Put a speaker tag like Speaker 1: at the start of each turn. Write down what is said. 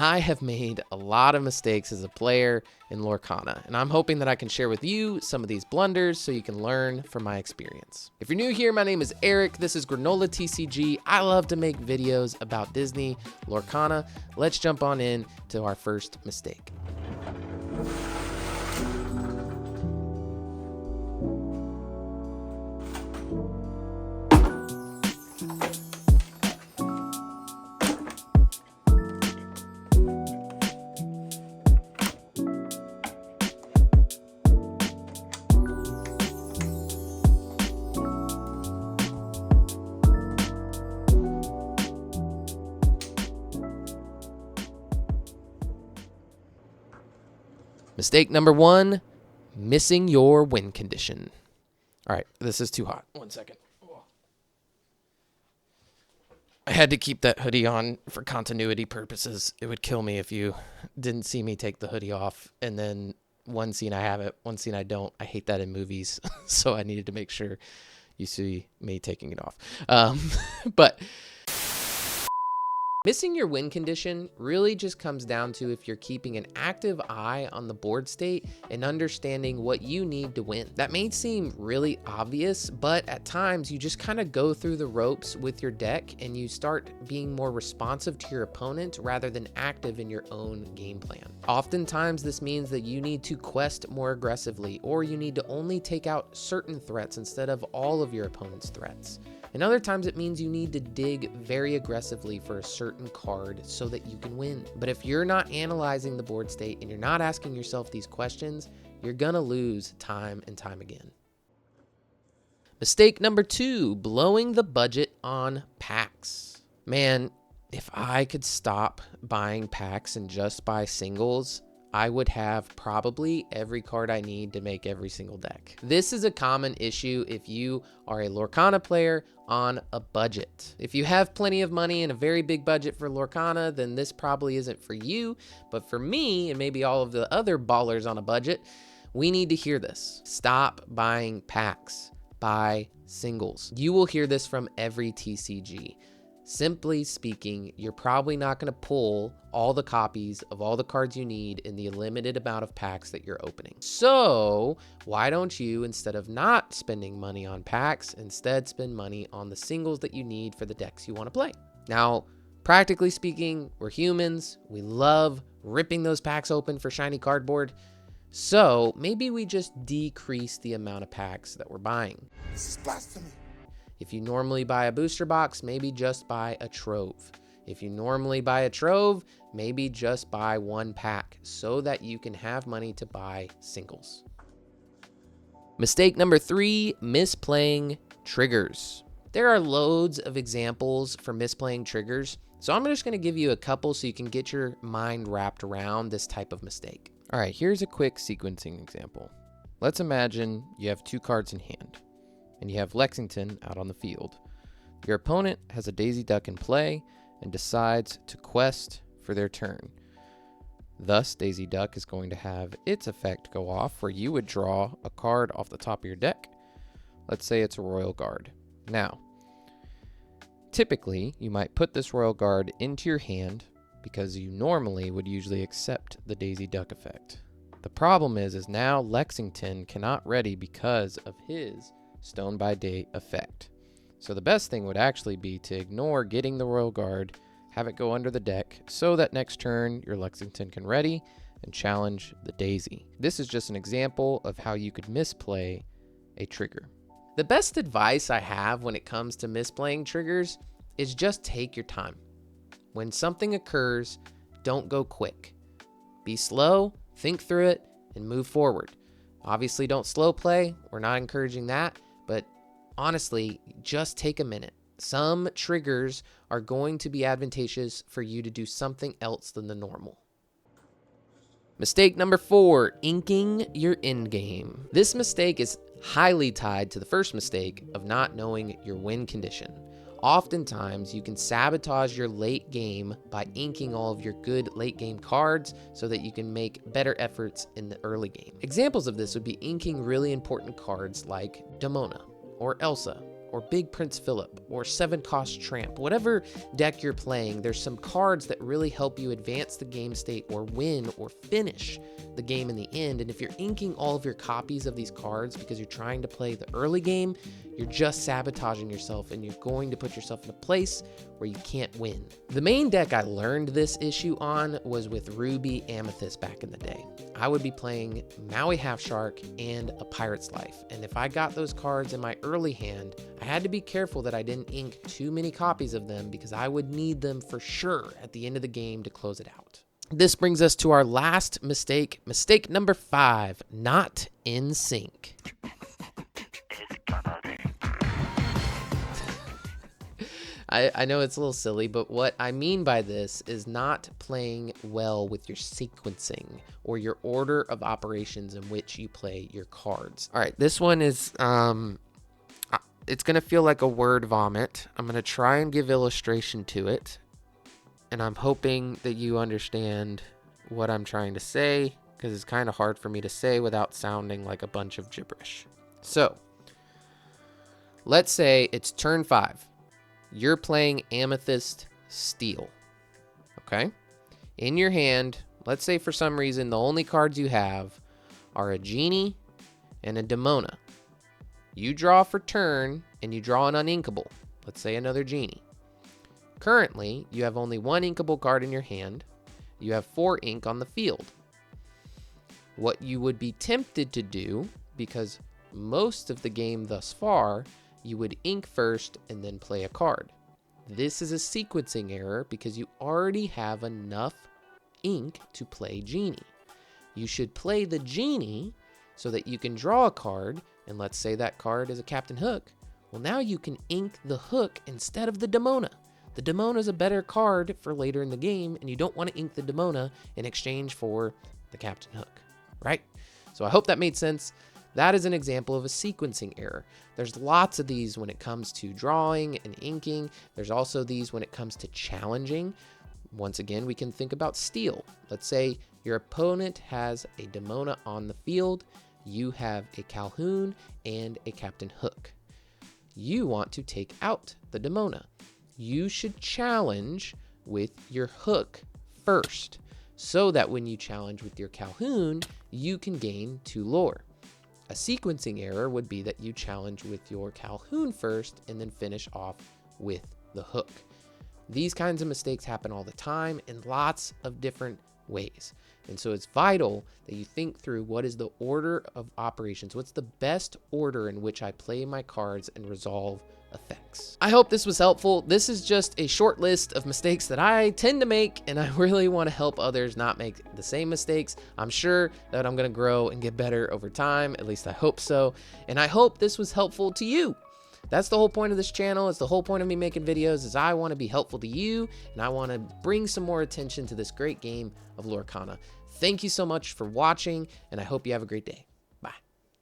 Speaker 1: I have made a lot of mistakes as a player in Lorcana, and I'm hoping that I can share with you some of these blunders so you can learn from my experience. If you're new here, my name is Eric. This is Granola TCG. I love to make videos about Disney Lorcana. Let's jump on in to our first mistake. Mistake number one, missing your win condition. All right, this is too hot. 1 second. I had to keep that hoodie on for continuity purposes. It would kill me if you didn't see me take the hoodie off, and then one scene I have it, one scene I don't. I hate that in movies, so I needed to make sure you see me taking it off. But missing your win condition really just comes down to if you're keeping an active eye on the board state and understanding what you need to win. That may seem really obvious, but at times you just kind of go through the ropes with your deck and you start being more responsive to your opponent rather than active in your own game plan. Oftentimes this means that you need to quest more aggressively, or you need to only take out certain threats instead of all of your opponent's threats. And other times it means you need to dig very aggressively for a certain card so that you can win. But if you're not analyzing the board state and you're not asking yourself these questions, you're gonna lose time and time again. Mistake number two, blowing the budget on packs. Man, if I could stop buying packs and just buy singles, I would have probably every card I need to make every single deck. This is a common issue if you are a Lorcana player on a budget. If you have plenty of money and a very big budget for Lorcana, then this probably isn't for you. But for me, and maybe all of the other ballers on a budget, we need to hear this. Stop buying packs. Buy singles. You will hear this from every TCG. Simply speaking, you're probably not going to pull all the copies of all the cards you need in the limited amount of packs that you're opening. So why don't you, instead of not spending money on packs, instead spend money on the singles that you need for the decks you want to play? Now, practically speaking, we're humans. We love ripping those packs open for shiny cardboard. So maybe we just decrease the amount of packs that we're buying.
Speaker 2: This is blasphemy.
Speaker 1: If you normally buy a booster box, maybe just buy a trove. If you normally buy a trove, maybe just buy one pack so that you can have money to buy singles. Mistake number three, misplaying triggers. There are loads of examples for misplaying triggers, so I'm just going to give you a couple so you can get your mind wrapped around this type of mistake. All right, here's a quick sequencing example. Let's imagine you have two cards in hand, and you have Lexington out on the field. Your opponent has a Daisy Duck in play and decides to quest for their turn. Thus, Daisy Duck is going to have its effect go off where you would draw a card off the top of your deck. Let's say it's a Royal Guard. Now, typically, you might put this Royal Guard into your hand because you normally would usually accept the Daisy Duck effect. The problem is now Lexington cannot ready because of his Stone by Day effect. So the best thing would actually be to ignore getting the Royal Guard, have it go under the deck, so that next turn your Lexington can ready and challenge the Daisy. This is just an example of how you could misplay a trigger. The best advice I have when it comes to misplaying triggers is just take your time. When something occurs, don't go quick. Be slow, think through it, and move forward. Obviously, don't slow play. We're not encouraging that. But honestly, just take a minute. Some triggers are going to be advantageous for you to do something else than the normal. Mistake number four, inking your endgame. This mistake is highly tied to the first mistake of not knowing your win condition. Oftentimes, you can sabotage your late game by inking all of your good late game cards so that you can make better efforts in the early game. Examples of this would be inking really important cards like Demona, or Elsa, or Big Prince Philip or 7-cost Tramp. Whatever deck you're playing, there's some cards that really help you advance the game state or win or finish the game in the end. And if you're inking all of your copies of these cards because you're trying to play the early game, you're just sabotaging yourself and you're going to put yourself in a place where you can't win. The main deck I learned this issue on was with Ruby Amethyst back in the day. I would be playing Maui Half Shark and a Pirate's Life. And if I got those cards in my early hand, I had to be careful that I didn't ink too many copies of them because I would need them for sure at the end of the game to close it out. This brings us to our last mistake. Mistake number 5, not in sync. I know it's a little silly, but what I mean by this is not playing well with your sequencing or your order of operations in which you play your cards. All right, this one is, it's going to feel like a word vomit. I'm going to try and give illustration to it, and I'm hoping that you understand what I'm trying to say, because it's kind of hard for me to say without sounding like a bunch of gibberish. So, let's say it's turn 5. You're playing Amethyst Steel, okay? In your hand, let's say for some reason the only cards you have are a Genie and a Demona. You draw for turn, and you draw an uninkable. Let's say another Genie. Currently, you have only one inkable card in your hand. You have 4 ink on the field. What you would be tempted to do, because most of the game thus far, you would ink first and then play a card. This is a sequencing error because you already have enough ink to play Genie. You should play the Genie so that you can draw a card, and let's say that card is a Captain Hook. Well, now you can ink the Hook instead of the Demona. The Demona is a better card for later in the game, and you don't want to ink the Demona in exchange for the Captain Hook, right? So I hope that made sense. That is an example of a sequencing error. There's lots of these when it comes to drawing and inking. There's also these when it comes to challenging. Once again, we can think about Steel. Let's say your opponent has a Demona on the field. You have a Calhoun and a Captain Hook. You want to take out the Demona. You should challenge with your Hook first, so that when you challenge with your Calhoun, you can gain 2 lore. A sequencing error would be that you challenge with your Calhoun first and then finish off with the Hook. These kinds of mistakes happen all the time in lots of different ways. And so it's vital that you think through what is the order of operations. What's the best order in which I play my cards and resolve effects? I hope this was helpful. This is just a short list of mistakes that I tend to make, and I really want to help others not make the same mistakes. I'm sure that I'm going to grow and get better over time. At least I hope so. And I hope this was helpful to you. That's the whole point of this channel. It's the whole point of me making videos, is I want to be helpful to you, and I want to bring some more attention to this great game of Lorcana. Thank you so much for watching, and I hope you have a great day.